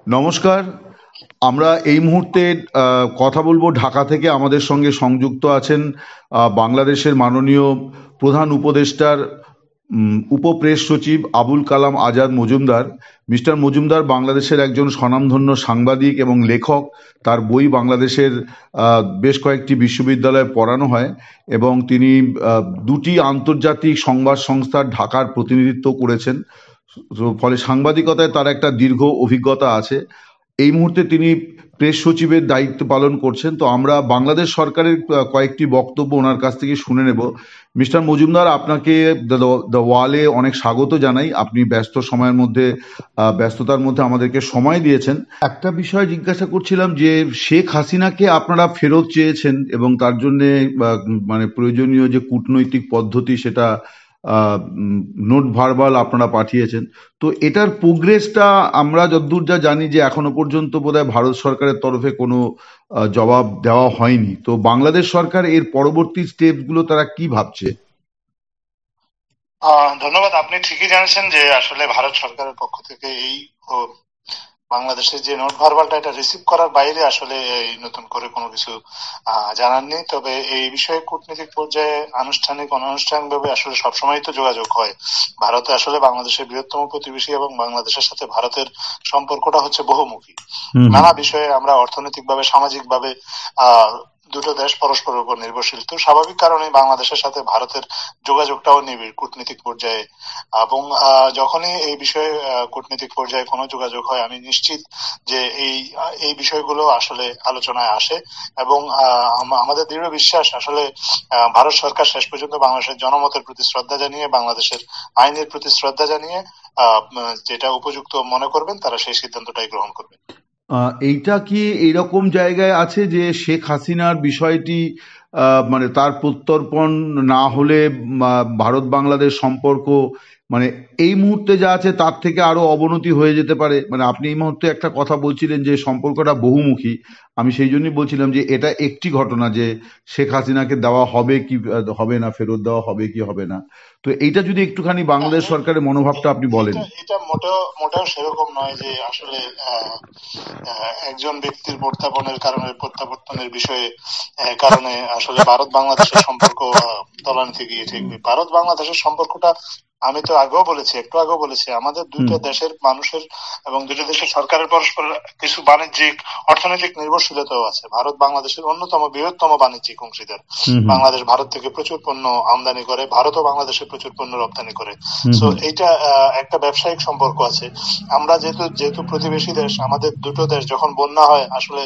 নমস্কার। আমরা এই মুহূর্তে কথা বলবো ঢাকা থেকে। আমাদের সঙ্গে সংযুক্ত আছেন বাংলাদেশের মাননীয় প্রধান উপদেষ্টার উপপ্রেস সচিব আবুল কালাম আজাদ মজুমদার। মিস্টার মজুমদার বাংলাদেশের একজন স্বনামধন্য সাংবাদিক এবং লেখক। তার বই বাংলাদেশের বেশ কয়েকটি বিশ্ববিদ্যালয়ে পড়ানো হয় এবং তিনি দুটি আন্তর্জাতিক সংবাদ সংস্থার ঢাকার প্রতিনিধিত্ব করেছেন। তো ফলে সাংবাদিকতায় তার একটা দীর্ঘ অভিজ্ঞতা আছে। এই মুহূর্তে তিনি প্রেস সচিবের দায়িত্ব পালন করছেন। তো আমরা বাংলাদেশ সরকারের কয়েকটি বক্তব্য ওনার কাছ থেকে শুনে নেব। মিস্টার মজুমদার, আপনাকে দ্য ওয়ালে অনেক স্বাগত জানাই। আপনি ব্যস্ততার মধ্যে আমাদেরকে সময় দিয়েছেন। একটা বিষয় জিজ্ঞাসা করছিলাম যে শেখ হাসিনাকে আপনারা ফেরত চেয়েছেন এবং তার জন্যে মানে প্রয়োজনীয় যে কূটনৈতিক পদ্ধতি সেটা নোট ভার্বাল আপনারা পাঠিয়েছেন। তো এটার প্রোগ্রেসটা আমরা যতদূর যা জানি যে এখনো পর্যন্ত বোধহয় ভারত সরকারের তরফে কোনো জবাব দেওয়া হয়নি। তো বাংলাদেশ সরকার এর পরবর্তী স্টেপগুলো তারা কি ভাবছে? ধন্যবাদ। আপনি ঠিকই জানেন যে আসলে ভারত সরকারের পক্ষ থেকে এই বাংলাদেশের যে নোট ভার্বালটা এটা রিসিভ করার বাইরে আসলে এই নতুন করে কোনো কিছু জানাননি। তবে এই বিষয়ে কূটনীতিক পর্যায়ে আনুষ্ঠানিক অনানুষ্ঠানিক ভাবে আসলে সবসময় তো যোগাযোগ হয়। ভারতে আসলে বাংলাদেশের বৃহত্তম প্রতিবেশী এবং বাংলাদেশের সাথে ভারতের সম্পর্কটা হচ্ছে বহুমুখী। নানা বিষয়ে আমরা অর্থনৈতিক ভাবে সামাজিক ভাবে দুটো দেশ পরস্পরের উপর নির্ভরশীল। তো স্বাভাবিক কারণে বাংলাদেশের সাথে ভারতের যোগাযোগটাও নিবিড় কূটনীতিক পর্যায়ে। এবং যখনই এই বিষয়ে কূটনীতিক পর্যায়ে কোনো যোগাযোগ হয় আমি নিশ্চিত যে এই বিষয়গুলো আসলে আলোচনায় আসে। এবং আমাদের দৃঢ় বিশ্বাস আসলে ভারত সরকার শেষ পর্যন্ত বাংলাদেশের জনমতের প্রতি শ্রদ্ধা জানিয়ে বাংলাদেশের আইনের প্রতি শ্রদ্ধা জানিয়ে যেটা উপযুক্ত মনে করবেন তারা সেই সিদ্ধান্তটাই গ্রহণ করবেন। এইটা কি এইরকম জায়গায় আছে যে শেখ হাসিনার বিষয়টি মানে তার প্রত্যর্পণ না হলে ভারত বাংলাদেশ সম্পর্ক মানে এই মুহূর্তে যা আছে তার থেকে আরো অবনতি হয়ে যেতে পারে? মানে আপনি এই মুহূর্তে একটা কথা বলছিলেন যে সম্পর্কটা বহুমুখী। আমি সেই জন্যই বলছিলাম যে এটা একটি ঘটনা যে শেখ হাসিনাকে দেওয়া হবে কি হবে না, ফেরত দেওয়া হবে কি হবে না। তো এইটা যদি একটুখানি বাংলাদেশ সরকারের মনোভাবটা আপনি বলেন। এটা মোটেও সেরকম নয় যে আসলে একজন ব্যক্তির প্রত্যাবর্তনের বিষয়ে কারণে আসলে ভারত বাংলাদেশের সম্পর্ক তলানিতে গিয়ে ঠেকবে। ভারত বাংলাদেশের সম্পর্কটা আমি তো একটু আগেও বলেছি আমাদের দুইটা দেশের মানুষের এবং দুইটা দেশের সরকারের পরস্পর কিছু বাণিজ্যিক অর্থনৈতিক নির্ভরশীলতাও আছে। ভারত বাংলাদেশের অন্যতম বৃহত্তম বাণিজ্যিক অংশীদার। বাংলাদেশ ভারত থেকে প্রচুর পণ্য আমদানি করে, ভারতও বাংলাদেশে প্রচুর পণ্য রপ্তানি করে। তো এইটা একটা ব্যবসায়িক সম্পর্ক আছে। আমরা যেহেতু প্রতিবেশী দেশ, আমাদের দুটো দেশ যখন বন্যা হয় আসলে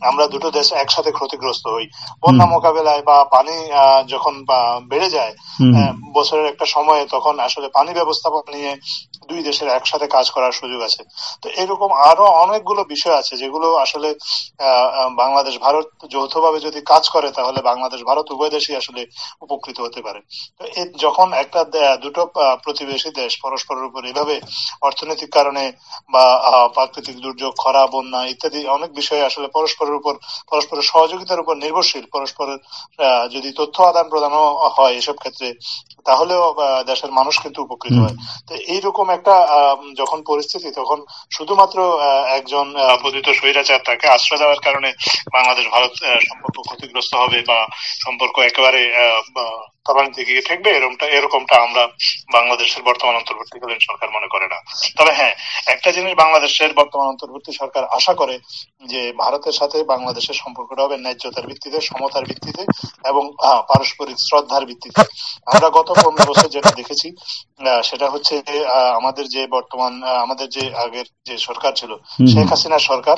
আমরা দুটো দেশ একসাথে ক্ষতিগ্রস্ত হই। বন্যা মোকাবেলায় বা পানি যখন বেড়ে যায় বছরের একটা সময়ে, তখন আসলে পানি ব্যবস্থাপনা নিয়ে দুই দেশের একসাথে কাজ করার সুযোগ আছে। তো এরকম আরো অনেকগুলো বিষয় আছে যেগুলো আসলে বাংলাদেশ ভারত যৌথভাবে যদি কাজ করে তাহলে বাংলাদেশ ভারত উভয় দেশই আসলে উপকৃত হতে পারে। তো যখন দুটো প্রতিবেশী দেশ পরস্পরের উপর এভাবে অর্থনৈতিক কারণে বা প্রাকৃতিক দুর্যোগ, খরা, বন্যা ইত্যাদি অনেক বিষয়ে আসলে পরস্পরের সহযোগিতার উপর নির্ভরশীল, পরস্পরের যদি তথ্য আদান প্রদানও হয় এসব ক্ষেত্রে, তাহলেও দেশের মানুষ কিন্তু উপকৃত হয়। তো এইরকম একটা যখন পরিস্থিতি, তখন শুধুমাত্র একজন পতিত স্বৈরাচার তাকে আশ্রয় দেওয়ার কারণে বাংলাদেশ ভারত সম্পর্ক ক্ষতিগ্রস্ত হবে বা সম্পর্ক একেবারে তলানিতে গিয়ে ঠেকবে এরকমটা আমরা বাংলাদেশের বর্তমান অন্তর্বর্তীকালীন সরকার মনে করে না। তবে হ্যাঁ, একটা জিনিস বাংলাদেশের বর্তমান অন্তর্বর্তী সরকার আশা করে যে ভারতের সাথে বাংলাদেশের সম্পর্কটা হবে ন্যায্যতার ভিত্তিতে, সমতার ভিত্তিতে এবং পারস্পরিক শ্রদ্ধার ভিত্তিতে। আমরা গত 15 বছর যেটা দেখেছি সেটা হচ্ছে আমাদের যে বর্তমান আমাদের যে আগের যে সরকার ছিল শেখ হাসিনার সরকার,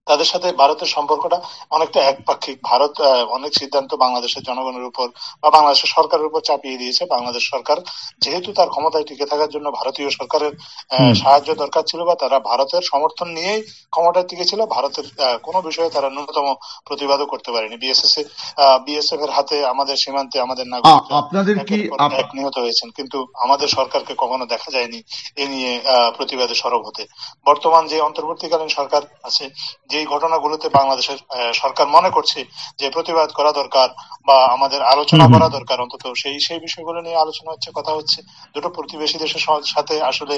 তাদের সাথে ভারতের সম্পর্কটা অনেকটা একপাক্ষিক। ভারত অনেক সিদ্ধান্ত বাংলাদেশের জনগণের উপর বা বাংলাদেশের সরকারের উপর চাপিয়ে দিয়েছে। বাংলাদেশ সরকার যেহেতু তার ক্ষমতায় টিকে থাকার জন্য ভারতীয় সরকারের সাহায্য দরকার ছিল বা তারা ভারতের সমর্থন নিয়েই ক্ষমতায় টিকে ছিল, ভারতের কোনো বিষয়ে তারা ন্যূনতম প্রতিবাদও করতে পারেনি। বিএসএফ এর হাতে আমাদের সীমান্তে আমাদের নাগরিক নিহত হয়েছেন, কিন্তু আমাদের সরকারকে কখনো দেখা যায়নি এ নিয়ে প্রতিবাদে সরব হতে। বর্তমান যে অন্তর্বর্তীকালীন সরকার আছে, যে যেই ঘটনাগুলোতে বাংলাদেশের সরকার মনে করছে যে প্রতিবাদ করা দরকার বা আমাদের আলোচনা করা দরকার, অন্তত সেই সেই বিষয়গুলো নিয়ে আলোচনা হচ্ছে, কথা হচ্ছে। দুটো প্রতিবেশী দেশের সাথে আসলে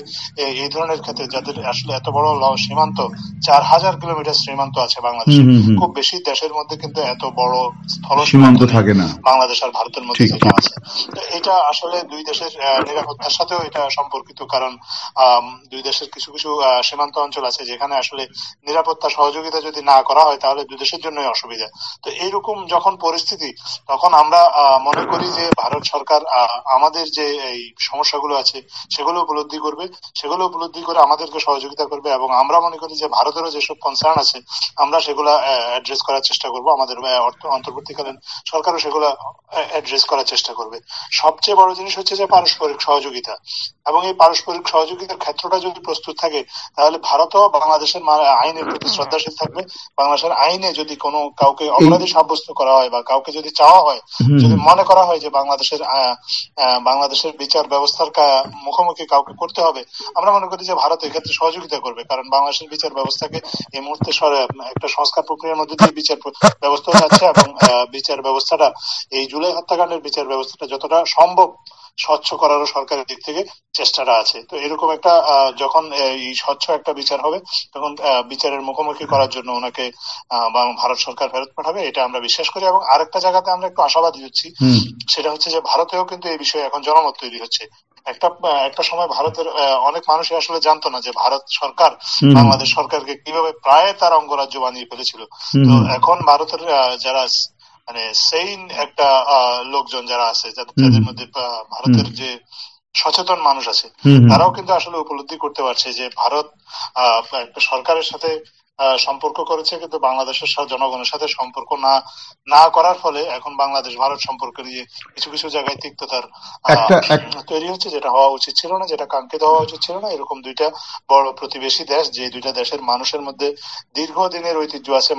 এই ধরনের ক্ষেত্রে যাদের আসলে এত বড় সীমান্ত, 4,000 কিলোমিটার সীমান্ত আছে বাংলাদেশের, খুব বেশি দেশের মধ্যে কিন্তু এত বড় স্থল সীমান্ত নেই থাকে না। বাংলাদেশ আর ভারতের মধ্যে ঠিক যেটা ঠিক। আছে। তো এটা আসলে দুই দেশের নিরাপত্তার সাথেও এটা সম্পর্কিত, কারণ দুই দেশের কিছু কিছু সীমান্ত অঞ্চল আছে যেখানে আসলে নিরাপত্তা সহযোগিতা যদি না করা হয় তাহলে দুই দেশের জন্যই অসুবিধা। তো এইরকম যখন পরিস্থিতি, তখন আমরা মনে করি যে ভারত সরকার আমাদের যে এই সমস্যাগুলো আছে সেগুলো উপলব্ধি করবে, সেগুলো উপলব্ধি করে আমাদেরকে সহযোগিতা করবে, এবং আমরা মনে করি যে ভারতেরও যেসব কনসার্ন আছে আমরা সেগুলা অ্যাড্রেস করার চেষ্টা করব, আমাদের অন্তর্বর্তীকালীন সরকারও সেগুলা অ্যাড্রেস করার চেষ্টা করবে। সবচেয়ে বড় জিনিস হচ্ছে যে পারস্পরিক সহযোগিতা, এবং এই পারস্পরিক সহযোগিতার ক্ষেত্রটা যদি প্রস্তুত থাকে তাহলে ভারতও বাংলাদেশের আইনের প্রতি শ্রদ্ধাশীল থাকবে। বাংলাদেশের আইনে যদি কোনো কাউকে অপরাধী সাব্যস্ত করা হয় বা কাউকে যদি চাওয়া হয়, যদি মনে করা হয় যে বাংলাদেশের বিচার ব্যবস্থার মুখোমুখি কাউকে করতে হবে, আমরা মনে করি যে ভারত এক্ষেত্রে সহযোগিতা করবে, কারণ বাংলাদেশের বিচার ব্যবস্থাকে এই মুহূর্তে একটা সংস্কার প্রক্রিয়ার মধ্যে দিয়ে বিচার ব্যবস্থা যাচ্ছে, এবং বিচার ব্যবস্থাটা এই জুলাই হত্যাকাণ্ডের বিচার ব্যবস্থাটা যতটা সম্ভব স্বচ্ছ করারও সরকারের দিক থেকে চেষ্টাটা আছে। তো এরকম একটা যখন এই স্বচ্ছ একটা বিচার হবে তখন বিচারের মুখোমুখি করার জন্য ওনাকে ভারত সরকার ফেরত পাঠাবে, এটা আমরা বিশ্বাস করি। এবং আরেকটা জায়গাতে আমরা একটু আশাবাদী হচ্ছি, সেটা হচ্ছে যে ভারতেও কিন্তু এই বিষয়ে এখন জনমত তৈরি হচ্ছে। একটা সময় ভারতের অনেক মানুষই আসলে জানতো না যে ভারত সরকার বাংলাদেশ সরকারকে কিভাবে প্রায় তার অঙ্গরাজ্য বানিয়ে ফেলেছিল। তো এখন ভারতের যারা মানে সেইন একটা লোকজন যারা আছে, যাদের মধ্যে ভারতের যে সচেতন মানুষ আছে, তারাও কিন্তু আসলে উপলব্ধি করতে পারছে যে ভারত একটা সরকারের সাথে সম্পর্ক করেছে, কিন্তু বাংলাদেশের জনগণের সাথে সম্পর্ক না করার ফলে এখন বাংলাদেশ ভারত সম্পর্ক নিয়ে কিছু কিছু জায়গায় তিক্ততার তৈরি হচ্ছে, যেটা হওয়া উচিত ছিল না, যেটা কাঙ্ক্ষিত হওয়া উচিত ছিল না। এরকম দুইটা বড় প্রতিবেশী দেশ, যে দুইটা দেশের মানুষের মধ্যে দীর্ঘদিনের ঐতিহ্য আছে,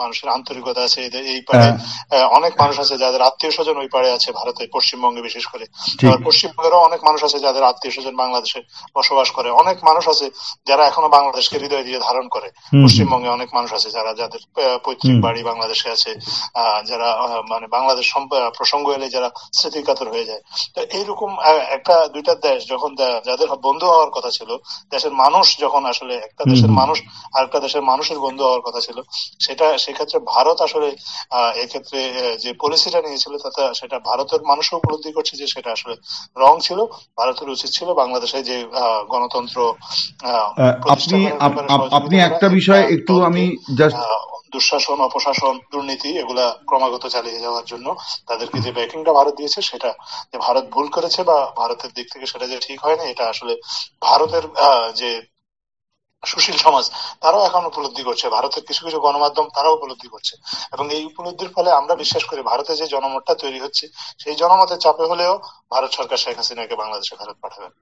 মানুষের আন্তরিকতা আছে। এই পারে অনেক মানুষ আছে যাদের আত্মীয় স্বজন ওই পারে আছে ভারতে, পশ্চিমবঙ্গে বিশেষ করে। আবার পশ্চিমবঙ্গেরও অনেক মানুষ আছে যাদের আত্মীয় স্বজন বাংলাদেশে বসবাস করে। অনেক মানুষ আছে যারা এখনো বাংলাদেশকে হৃদয় দিয়ে ধারণ করে। পশ্চিমবঙ্গে অনেক মানুষ আছে যাদের পৈতৃক বাড়ি বাংলাদেশে আছে, যারা মানে বাংলাদেশ প্রসঙ্গ এলে যারা স্মৃতিকাতর হয়ে যায়। তো এইরকম একটা দুইটা দেশ যখন যাদের বন্ধু হওয়ার কথা ছিল, দেশের মানুষ যখন আসলে একটা দেশের মানুষ আর একটা দেশের মানুষের বন্ধু হওয়ার কথা ছিল, সেক্ষেত্রে ভারত আসলে এক্ষেত্রে যে পলিসিটা নিয়েছিল সেটা ভারতের মানুষও উপলব্ধি করছে যে সেটা আসলে রং ছিল। ভারতের উচিত ছিল বাংলাদেশে যে গণতন্ত্র আপনি একটা বিষয় একটু আমি জাস্ট দুঃশাসন, অপশাসন, দুর্নীতি এগুলা ক্রমাগত চালিয়ে যাওয়ার জন্য তাদেরকে যে ব্যাকিংটা ভারত দিয়েছে, সেটা যে ভারত ভুল করেছে বা ভারতের দিক থেকে সেটা যে ঠিক হয়নি, এটা আসলে ভারতের যে সুশীল সমাজ তারাও এখন উপলব্ধি করছে, ভারতের কিছু কিছু গণমাধ্যম তারাও উপলব্ধি করছে। এবং এই উপলব্ধির ফলে আমরা বিশ্বাস করি ভারতে যে জনমতটা তৈরি হচ্ছে, সেই জনমতের চাপে হলেও ভারত সরকার শেখ হাসিনাকে বাংলাদেশে ফেরত পাঠাবেন।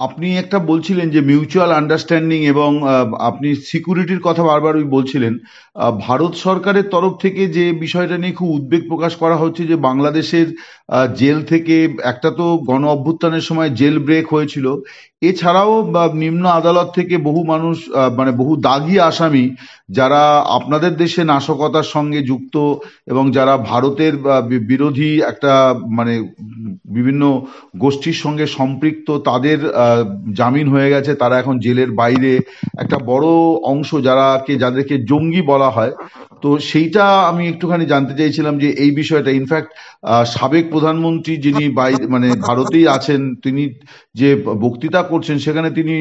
আপনি একটা বলছিলেন যে মিউচুয়াল আন্ডারস্ট্যান্ডিং, এবং আপনি সিকিউরিটির কথা বারবার বলছিলেন। ভারত সরকারের তরফ থেকে যে বিষয়টা নিয়ে খুব উদ্বেগ প্রকাশ করা হচ্ছে যে বাংলাদেশের জেল থেকে একটা তো গণ অভ্যুত্থানের সময় জেল ব্রেক হয়েছিল, এছাড়াও নিম্ন আদালত থেকে বহু মানুষ মানে বহু দাগী আসামি যারা আপনাদের দেশে নাশকতার সঙ্গে যুক্ত এবং যারা ভারতের বিরোধী একটা মানে বিভিন্ন গোষ্ঠীর সঙ্গে সম্পৃক্ত, তাদের জামিন হয়ে গেছে, তারা এখন জেলের বাইরে। একটা বড় অংশ যাদেরকে জঙ্গি বলা হয়, তো সেইটা আমি একটুখানি জানতে চাইছিলাম যে এই বিষয়টা ইনফ্যাক্ট সাবেক প্রধানমন্ত্রী যিনি মানে ভারতেই আছেন, তিনি যে বক্তৃতা করছেন সেখানে তিনি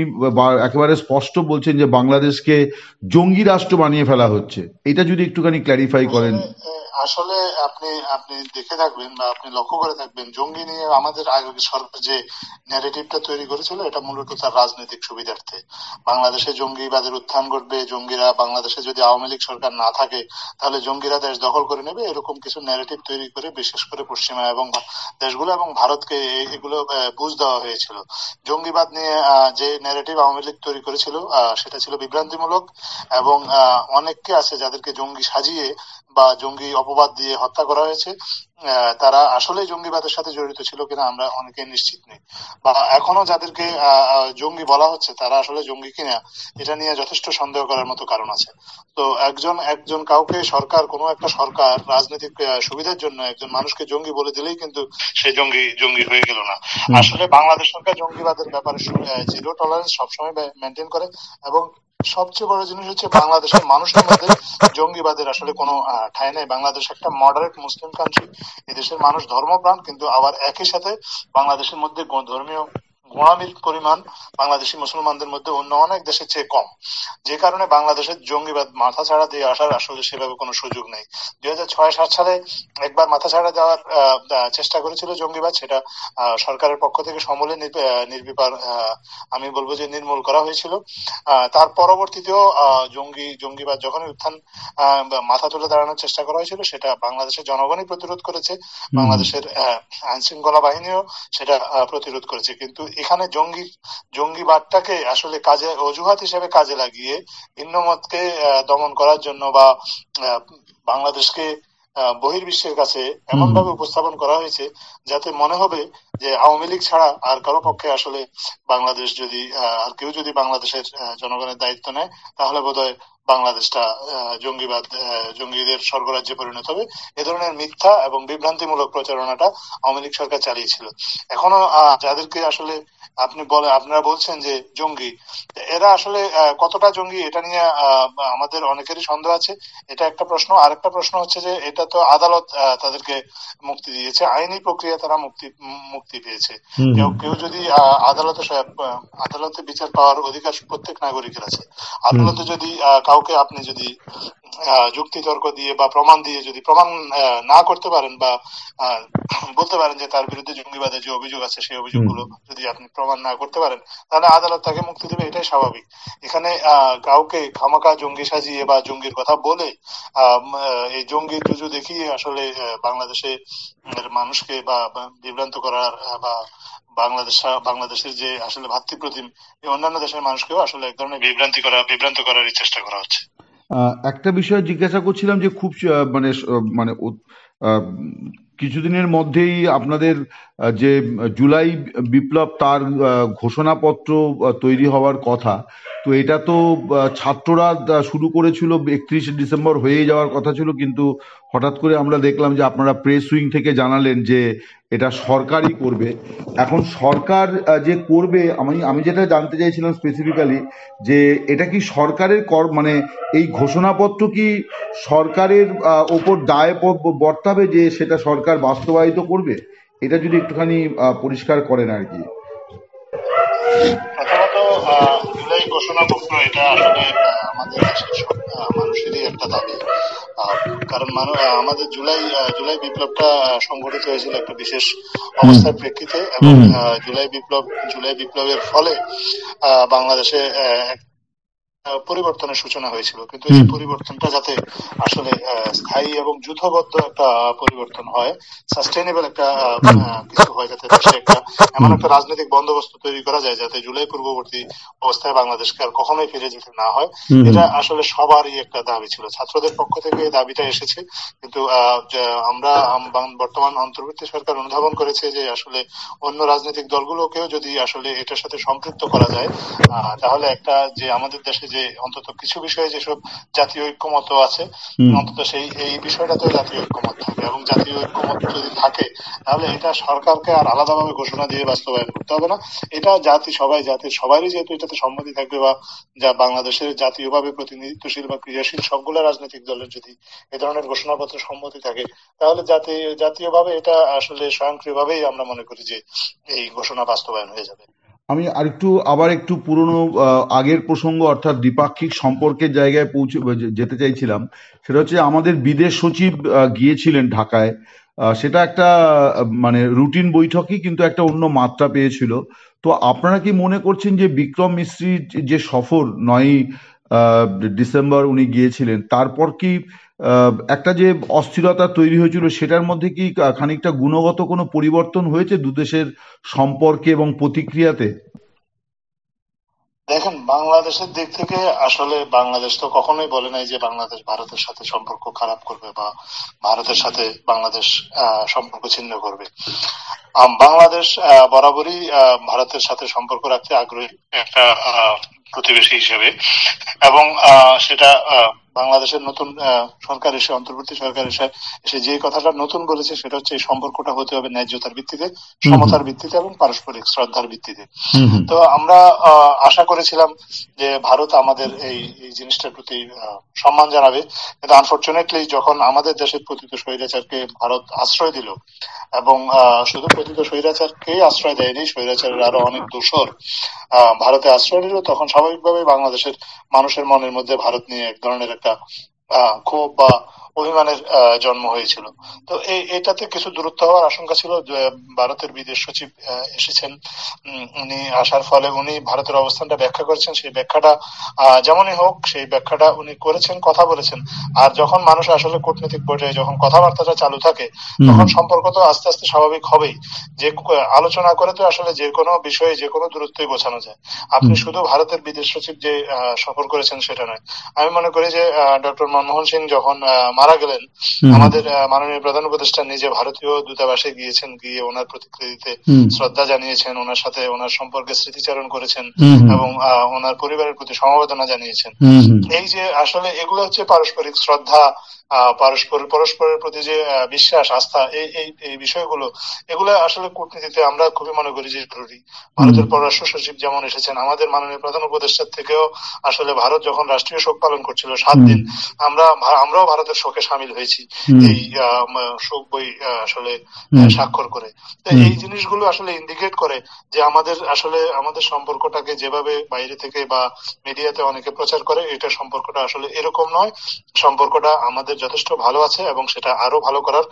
একেবারে স্পষ্ট বলছেন যে বাংলাদেশকে জঙ্গি রাষ্ট্র বানিয়ে ফেলা হচ্ছে। এটা যদি একটুখানি ক্ল্যারিফাই করেন। আসলে আপনি আপনি দেখে থাকবেন বা আপনি লক্ষ্য করে থাকবেন, জঙ্গি নিয়ে আমাদের আগে সরকার যে ন্যারেটিভটা তৈরি করেছিল এটা মূলত তার রাজনৈতিক সুবিধার্থে। বাংলাদেশে জঙ্গিবাদের উত্থান ঘটবে, জঙ্গিরা বাংলাদেশে যদি আওয়ামী লীগ সরকার না থাকে তাহলে জঙ্গিরা দেশ দখল করে নেবে, এরকম কিছু ন্যারেটিভ তৈরি করে বিশেষ করে পশ্চিমা এবং দেশগুলো এবং ভারতকে এগুলো বুঝ দেওয়া হয়েছিল। জঙ্গিবাদ নিয়ে যে ন্যারেটিভ আওয়ামী লীগ তৈরি করেছিল সেটা ছিল বিভ্রান্তিমূলক, এবং অনেককে আছে যাদেরকে জঙ্গি সাজিয়ে বা জঙ্গি অপবাদ দিয়ে হত্যা করা হয়েছে, তারা আসলে জঙ্গিবাদের সাথে জড়িত ছিল কিনা আমরা অনেকেই নিশ্চিত নেই, বা এখনো যাদেরকে জঙ্গি বলা হচ্ছে তারা আসলে জঙ্গি কিনা এটা নিয়ে যথেষ্ট সন্দেহ করার মতো কারণ আছে। তো একজন একজন কাউকে সরকার, কোনো একটা সরকার রাজনৈতিক সুবিধার জন্য একজন মানুষকে জঙ্গি বলে দিলেই কিন্তু সে জঙ্গি জঙ্গি হয়ে গেল না। আসলে বাংলাদেশ সরকার জঙ্গিবাদের ব্যাপারে জিরো টলারেন্স সবসময় মেনটেন করে, এবং সবচেয়ে বড় জিনিস হচ্ছে বাংলাদেশের মানুষের মধ্যে জঙ্গিবাদের আসলে কোনো ঠাঁই নেই। বাংলাদেশ একটা মডারেট মুসলিম কান্ট্রি, এদেশের মানুষ ধর্মপ্রাণ, কিন্তু আবার একই সাথে বাংলাদেশের মধ্যে ধর্মীয় গোঁড়ামির পরিমাণ বাংলাদেশি মুসলমানদের মধ্যে অন্য অনেক দেশের চেয়ে কম, যে কারণে বাংলাদেশের জঙ্গিবাদ মাথাছাড়া দিয়ে আসার আসলে সেভাবে কোনো সুযোগ নেই। 2006-7 সালে একবার মাথাছাড়া দেওয়ার চেষ্টা করেছিল জঙ্গিবাদ, সেটা সরকারের পক্ষ থেকে সমূলে নির্বিপার আমি বলবো যে নির্মূল করা হয়েছিল। তার পরবর্তীতেও জঙ্গিবাদ যখনই উত্থান মাথা তুলে দাঁড়ানোর চেষ্টা করা হয়েছিল, সেটা বাংলাদেশের জনগণই প্রতিরোধ করেছে, বাংলাদেশের আইন শৃঙ্খলা বাহিনীও সেটা প্রতিরোধ করেছে। কিন্তু এখানে জঙ্গিবাদটাকে আসলে কাজে অজুহাত হিসেবে কাজে লাগিয়ে ভিন্নমতকে দমন করার জন্য বা বাংলাদেশকে বহির্বিশ্বের কাছে এমন ভাবে উপস্থাপন করা হয়েছে যাতে মনে হবে যে আওয়ামী লীগ ছাড়া আর কারো পক্ষে আসলে বাংলাদেশ যদি আর কেউ যদি বাংলাদেশের জনগণের দায়িত্ব নেয় তাহলে বোধহয় বাংলাদেশটা জঙ্গিদের স্বর্গরাজ্যে পরিণত হবে। এ ধরনের মিথ্যা এবং বিভ্রান্তিমূলক প্রচারণাটা আওয়ামী লীগ সরকার চালিয়েছিল। এখনো যাদেরকে আসলে আপনারা বলছেন যে জঙ্গি, এরা আসলে কতটা জঙ্গি এটা নিয়ে আমাদের অনেকেরই সন্দেহ আছে। এটা একটা প্রশ্ন। আরেকটা প্রশ্ন হচ্ছে যে এটা তো আদালত তাদেরকে মুক্তি দিয়েছে, আইনি প্রক্রিয়া তারা মুক্তি পেয়েছে। কেউ যদি আদালতে বিচার পাওয়ার অধিকার প্রত্যেক নাগরিকের আছে। আদালতে যদি কাউকে আপনি যদি যুক্তি তর্ক দিয়ে বা প্রমাণ দিয়ে যদি প্রমাণ না করতে পারেন বা বলতে পারেন যে তার বিরুদ্ধে জঙ্গিবাদের যে অভিযোগ আছে সেই অভিযোগগুলো যদি আপনি প্রমাণ না করতে পারেন তাহলে আদালত তাকে মুক্তি দেবে, এটাই স্বাভাবিক। এখানে কাউকে খামাকা জঙ্গি সাজিয়ে বা জঙ্গির কথা বলে এই জঙ্গি জুজু দেখিয়ে আসলে বাংলাদেশে মানুষকে বা বিভ্রান্ত করার বা বাংলাদেশের যে আসলে ভাতৃপ্রতিম এই অন্যান্য দেশের মানুষকেও আসলে এক ধরনের বিভ্রান্ত করার চেষ্টা করা হচ্ছে। একটা বিষয় জিজ্ঞাসা করছিলাম যে খুব মানে মানে কিছুদিনের মধ্যেই আপনাদের যে জুলাই বিপ্লব তার ঘোষণাপত্র তৈরি হওয়ার কথা, তো এটা তো ছাত্ররা শুরু করেছিল, 31শে ডিসেম্বর হয়ে যাওয়ার কথা ছিল, কিন্তু হঠাৎ করে আমরা দেখলাম যে আপনারা প্রেস উইং থেকে জানালেন যে এটা সরকারই করবে। এখন সরকার যে করবে, আমি যেটা জানতে চাইছিলাম স্পেসিফিক্যালি যে এটা কি সরকারের মানে এই ঘোষণাপত্র কি সরকারের ওপর দায় বর্তাবে যে সেটা সরকার বাস্তবায়িত করবে? এটা যদি একটুখানি পরিষ্কার করেন আর কি। প্রথমত জুলাই ঘোষণাপত্র এটা আসলে আমাদের দেশের সব মানুষেরই একটা দাবি, কারণ আমাদের জুলাই বিপ্লবটা সংগঠিত হয়েছিল একটা বিশেষ অবস্থার প্রেক্ষিতে, এবং জুলাই বিপ্লবের ফলে বাংলাদেশে পরিবর্তনের সূচনা হয়েছিল। কিন্তু এই পরিবর্তনটা যাতে আসলে স্থায়ী এবং যুথবদ্ধ একটা পরিবর্তন হয়, সাস্টেইনেবল একটা কিছু হয়, যাতে দেশে একটা এমন একটা রাজনৈতিক বন্দোবস্ত তৈরি করা যায় যাতে জুলাই পূর্ববর্তী অবস্থায় বাংলাদেশকে আর কখনোই ফিরে যেতে না হয়, এটা আসলে সবারই একটা দাবি ছিল। ছাত্রদের পক্ষ থেকে এই দাবিটা এসেছে, কিন্তু আমরা বর্তমান অন্তর্বর্তী সরকার অনুধাবন করেছে যে আসলে অন্য রাজনৈতিক দলগুলোকেও যদি আসলে এটার সাথে সম্পৃক্ত করা যায় তাহলে একটা যে আমাদের দেশে যে অন্তত কিছু বিষয়ে যেসব জাতীয় ঐক্যমত আছে, অন্তত এই বিষয়টাতেও জাতীয় ঐক্যমত থাকে, এবং জাতীয় ঐক্যমত যদি থাকে তাহলে এটা সরকারকে আর আলাদাভাবে ঘোষণা দিয়ে বাস্তবায়ন করতে হবে না। এটা সবারই যেহেতু এটাতে সম্মতি থাকবে, বা যা বাংলাদেশের জাতীয়ভাবে প্রতিনিধিত্বশীল বা ক্রিয়াশীল সবগুলো রাজনৈতিক দলের যদি এ ধরনের ঘোষণাপত্র সম্মতি থাকে তাহলে জাতীয়ভাবে এটা আসলে স্বয়ংক্রিয়ভাবেই আমরা মনে করি যে এই ঘোষণা বাস্তবায়ন হয়ে যাবে। আমি আবার একটু পুরনো আগের প্রসঙ্গ অর্থাৎ দ্বিপাক্ষিক সম্পর্কের জায়গায় যেতে চাইছিলাম। সেটা হচ্ছে আমাদের বিদেশ সচিব গিয়েছিলেন ঢাকায়, সেটা একটা মানে রুটিন বৈঠকই, কিন্তু একটা অন্য মাত্রা পেয়েছিল। তো আপনারা কি মনে করছেন যে বিক্রম মিস্ত্রির যে সফর 9ই ডিসেম্বর উনি গিয়েছিলেন, তারপর কি একটা যে অস্থিরতা তৈরি হয়েছিল সেটার মধ্যে কি খানিকটা গুণগত কোনো পরিবর্তন হয়েছে দুদেশের সম্পর্কে এবং প্রতিক্রিয়াতে? দেখেন, বাংলাদেশের দিক থেকে আসলে বাংলাদেশ তো কখনোই বলে নাই যে বাংলাদেশ ভারতের সাথে সম্পর্ক খারাপ করবে বা ভারতের সাথে বাংলাদেশ সম্পর্ক ছিন্ন করবে। বাংলাদেশ বরাবরই ভারতের সাথে সম্পর্ক রাখতে আগ্রহী একটা প্রতিবেশী হিসেবে, এবং সেটা বাংলাদেশের নতুন সরকার এসে, অন্তর্বর্তী সরকার এসে এসে যে কথাটা নতুন বলেছে সেটা হচ্ছে এই সম্পর্কটা হতে হবে ন্যায্যতার ভিত্তিতে, হুম হুম সমতার ভিত্তিতে এবং পারস্পরিক শ্রদ্ধার ভিত্তিতে। হুম হুম তো আমরা আশা করেছিলাম যে ভারত আমাদের এই এই জিনিসটার প্রতি সম্মান জানাবে, কিন্তু আনফরচুনেটলি যখন আমাদের দেশের পতিত স্বৈরাচারকে ভারত আশ্রয় দিল, এবং শুধু পতিত স্বৈরাচারকেই আশ্রয় দেয়নি, স্বৈরাচারের আরো অনেক দোসর ভারতে আশ্রয় নিল, তখন স্বাভাবিকভাবে বাংলাদেশের মানুষের মনের মধ্যে ভারত নিয়ে এক ধরনের একটা ক্ষোভ বা অভিমানের জন্ম হয়েছিল। তো এটাতে কিছু দূরত্ব হওয়ার আশঙ্কা ছিল। যে ভারতের বিদেশ সচিব এসেছেন, উনি আসার ফলে উনি ভারতের অবস্থানটা ব্যাখ্যা করেছেন, সেই ব্যাখ্যাটা যেমনই হোক সেই ব্যাখ্যাটা উনি করেছেন, কথা বলেছেন। আর যখন মানুষ আসলে কূটনৈতিক পর্যায়ে যখন কথাবার্তাটা চালু থাকে, হুম তখন হুম সম্পর্ক তো আস্তে আস্তে স্বাভাবিক হবেই। যে আলোচনা করে তো আসলে যে কোনো বিষয়ে যে কোনো দূরত্বই বোঝানো যায়। আপনি হুম শুধু ভারতের বিদেশ সচিব যে সফর করেছেন সেটা নয়। আমি মনে করি যে ডক্টর মনমোহন সিং যখন মারা গেলেন, হুম আমাদের মাননীয় প্রধান উপদেষ্টা নিজে ভারতীয় দূতাবাসে গিয়েছেন, গিয়ে ওনার প্রতিকৃতিতে হুম শ্রদ্ধা জানিয়েছেন, ওনার সাথে ওনার সম্পর্কে স্মৃতিচারণ করেছেন, হুম হুম এবং ওনার পরিবারের প্রতি সমবেদনা জানিয়েছেন। হুম হুম এই যে আসলে এগুলো হচ্ছে পারস্পরিক শ্রদ্ধা, পরস্পরের প্রতি যে বিশ্বাস, আস্থা, এই এই এই বিষয়গুলো, এগুলো আসলে কূটনীতিতে আমরা খুবই মনে করি যে জরুরি। হুম ভারতের পররাষ্ট্র সচিব যেমন এসেছেন, আমাদের মাননীয় প্রধান উপদেষ্টার থেকেও আসলে ভারত যখন রাষ্ট্রীয় শোক পালন করছিল 7 দিন, আমরাও ভারতের শোকে সামিল হয়েছি হুম এই শোক বই আসলে হুম স্বাক্ষর করে। তো হুম এই জিনিসগুলো আসলে ইন্ডিকেট করে যে আমাদের আসলে আমাদের সম্পর্কটাকে যেভাবে বাইরে থেকে বা মিডিয়াতে অনেকে প্রচার করে, এটা সম্পর্কটা আসলে এরকম নয়। সম্পর্কটা আমাদের যথেষ্ট ভালো আছে এবং সেটা আরো ভালো করার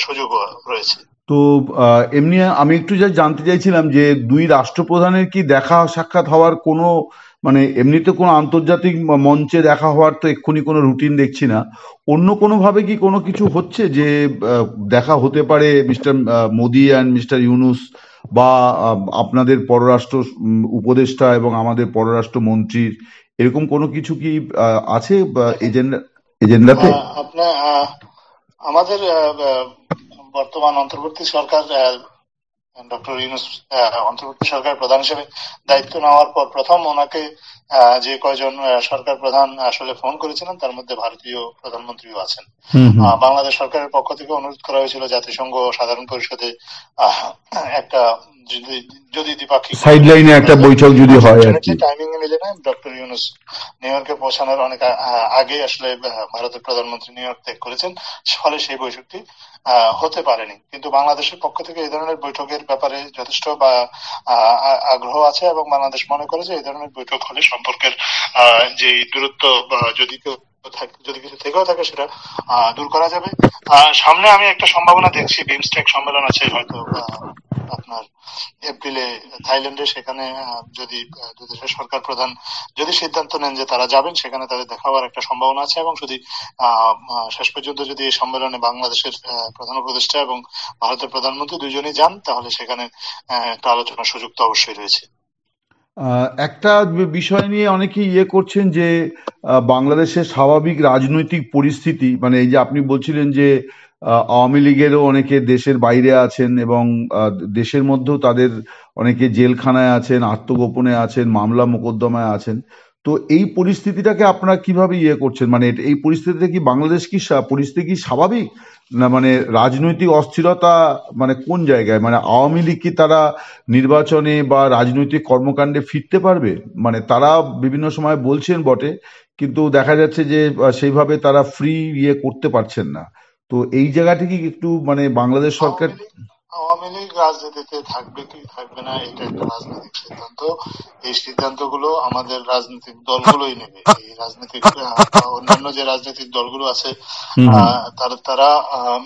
সুযোগ রয়েছে। তো এমনি আমি একটু যা জানতে চাইছিলাম যে দুই রাষ্ট্রপ্রধানের কি দেখা সাক্ষাৎ হওয়ার কোনো, মানে এমনিতে কোনো আন্তর্জাতিক মঞ্চে দেখা হওয়ার তো এক্ষুনি কোনো রুটিন দেখছি না, অন্য কোনো ভাবে কি কোনো কিছু হচ্ছে যে আহ, দেখা হতে পারে mister Modi and mister Yunus, বা আপনাদের পররাষ্ট্র উপদেষ্টা এবং আমাদের পররাষ্ট্র মন্ত্রীর এরকম কোনো কিছু কি আছে দেখেন, এজেন্ডাতে? আপনার আমাদের বর্তমান অন্তর্বর্তী সরকার, ডক্টর ইউনূস অন্তর্বর্তী সরকার প্রধান হিসেবে দায়িত্ব নেওয়ার পর প্রথম ওনাকে যে কয়জন সরকার প্রধান আসলে ফোন করেছিলেন, তার মধ্যে ভারতীয় প্রধানমন্ত্রীও আছেন। হুম হুম বাংলাদেশ সরকারের পক্ষ থেকে অনুরোধ করা হয়েছিল জাতিসংঘ সাধারণ পরিষদে আহ, একটা যদি যদি দ্বিপাক্ষিক কোনো সাইড লাইনে বৈঠক একটা করা যায়। বৈঠক যদি হয় আর কি। আনফরচুনেটলি টাইমিং এ মিলে না, ডক্টর ইউনূস নিউ ইয়র্কে পৌঁছানোর অনেক আগে আসলে ভারতের প্রধানমন্ত্রী নিউ ইয়র্ক ত্যাগ করেছেন, ফলে সেই বৈঠকটি হতে পারেনি। কিন্তু বাংলাদেশের পক্ষ থেকে এই ধরনের বৈঠকের ব্যাপারে যথেষ্ট বা আগ্রহ আছে, এবং বাংলাদেশ মনে করে যে এই ধরনের বৈঠক হলে সম্পর্কের যে দূরত্ব বা যদি কিছু থেকেও থাকে সেটা দূর করা যাবে। সামনে আমি একটা সম্ভাবনা দেখছি, বিমস্টেক সম্মেলন আছে হয়তো আপনার এপ্রিলে থাইল্যান্ডে, সেখানে যদি দুই দেশের সরকার প্রধান যদি সিদ্ধান্ত নেন যে তারা যাবেন, সেখানে তাদের দেখা হওয়ার একটা সম্ভাবনা আছে। এবং যদি শেষ পর্যন্ত যদি এই সম্মেলনে বাংলাদেশের প্রধান উপদেষ্টা এবং ভারতের প্রধানমন্ত্রী দুইজনই যান, তাহলে সেখানে একটা আলোচনার সুযোগ তো অবশ্যই রয়েছে। একটা বিষয় নিয়ে অনেকে ইয়ে করছেন যে বাংলাদেশের স্বাভাবিক রাজনৈতিক পরিস্থিতি, মানে এই যে আপনি বলছিলেন যে আওয়ামী লীগেরও অনেকে দেশের বাইরে আছেন এবং দেশের মধ্যেও তাদের অনেকে জেলখানায় আছেন, আত্মগোপনে আছেন, মামলা মোকদ্দমায় আছেন। তো এই পরিস্থিতিটাকে আপনারা কিভাবে ইয়ে করছেন, মানে এই পরিস্থিতিতে কি বাংলাদেশ কি পরিস্থিতি কি স্বাভাবিক, না মানে রাজনৈতিক অস্থিরতা, মানে কোন জায়গায়, মানে আওয়ামী লীগ কি তারা নির্বাচনে বা রাজনৈতিক কর্মকাণ্ডে ফিরতে পারবে? মানে তারা বিভিন্ন সময় বলছেন বটে, কিন্তু দেখা যাচ্ছে যে সেইভাবে তারা ফ্রি ইয়ে করতে পারছেন না। তো এই জায়গাটি কি একটু মানে বাংলাদেশ সরকার। আওয়ামী লীগ আওয়ামী লীগ রাজনীতিতে থাকবে কি থাকবে না, এটা একটা রাজনৈতিক সিদ্ধান্ত। এই সিদ্ধান্তগুলো আমাদের রাজনৈতিক দলগুলোই নেবে। এই রাজনৈতিক বা অন্যান্য যে রাজনৈতিক দলগুলো আছে, হুম হুম তারা তারা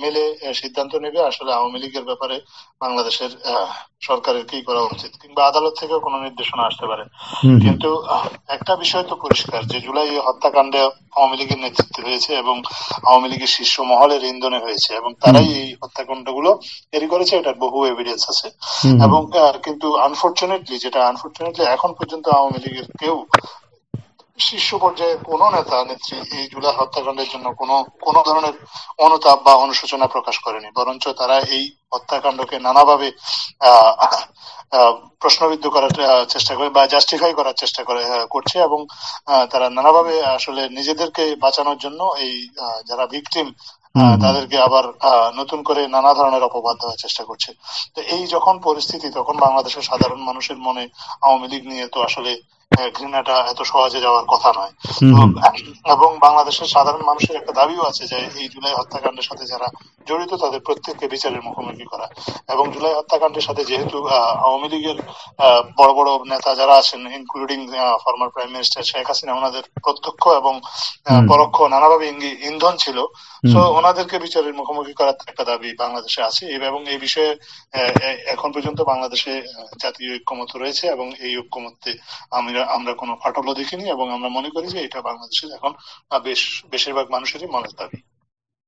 মিলে সিদ্ধান্ত নেবে আসলে আওয়ামী লীগের ব্যাপারে বাংলাদেশের সরকারের কি করা উচিত, কিংবা আদালত থেকেও কোনো নির্দেশনা আসতে পারে। হুম হুম কিন্তু একটা বিষয় তো পরিষ্কার যে জুলাই হত্যাকাণ্ডে আওয়ামী লীগের নেতৃত্বে হয়েছে, এবং আওয়ামী লীগের শীর্ষ মহলের ইন্ধনে হয়েছে, এবং হুম তারাই এই হত্যাকাণ্ডগুলো তৈরি করেছে, এটার বহু এভিডেন্স আছে। হুম হুম এবং কিন্তু আনফরচুনেটলি এখন পর্যন্ত আওয়ামী লীগের কেউ, শীর্ষ পর্যায়ে কোন নেতা নেত্রী এই জুলাই হত্যাকাণ্ডের জন্য কোনো ধরনের অনুতাপ বা অনুশোচনা প্রকাশ করেনি, বরঞ্চ তারা এই হত্যাকাণ্ডকে নানাভাবে আহ প্রশ্নবিদ্ধ করার চেষ্টা করে বা জাস্টিফাই করার চেষ্টা করছে। এবং তারা নানাভাবে আসলে নিজেদেরকে বাঁচানোর জন্য এই যারা ভিকটিম হুম হুম তাদেরকে আবার নতুন করে নানা ধরনের অপবাদ দেওয়ার চেষ্টা করছে। তো এই যখন পরিস্থিতি, তখন বাংলাদেশের সাধারণ মানুষের মনে আওয়ামী লীগ নিয়ে তো আসলে ঘৃণাটা এত সহজে যাওয়ার কথা নয়। হুম তো হুম এবং বাংলাদেশের সাধারণ মানুষের একটা দাবিও আছে যে এই জুলাই হত্যাকাণ্ডের সাথে যারা জড়িত তাদের প্রত্যেককে বিচারের মুখোমুখি করা। এবং জুলাই হত্যাকাণ্ডের সাথে যেহেতু আওয়ামী লীগের বড় বড় নেতা যারা আছেন, including former prime minister Sheikh Hasina, ওনাদের প্রত্যক্ষ এবং হুম পরোক্ষ নানাভাবে ইন্ধন ছিল। সো হুম ওনাদেরকে বিচারের মুখোমুখি করার একটা দাবি বাংলাদেশে আছে। এবং এই বিষয়ে এখন পর্যন্ত বাংলাদেশে জাতীয় ঐক্যমত রয়েছে, এবং এই ঐক্যমত্যে আমরা কোনো ফাটলও দেখিনি, এবং আমরা মনে করি যে এটা বাংলাদেশের এখন বেশিরভাগ মানুষেরই মনের দাবি।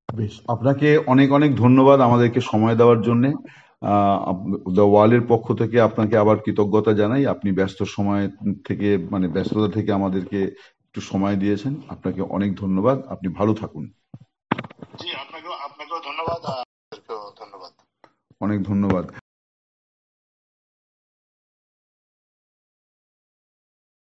বেশ, আপনাকে অনেক অনেক ধন্যবাদ আমাদেরকে সময় দেওয়ার জন্য। দ্য ওয়ালের পক্ষ থেকে আপনাকে আবার কৃতজ্ঞতা জানাই। আপনি ব্যস্ত সময় থেকে, মানে ব্যস্ততা থেকে আমাদেরকে একটু সময় দিয়েছেন। আপনাকে অনেক ধন্যবাদ। আপনি ভালো থাকুন। জি, আপনাকেও ধন্যবাদ। আপনাকেও ধন্যবাদ। অনেক ধন্যবাদ।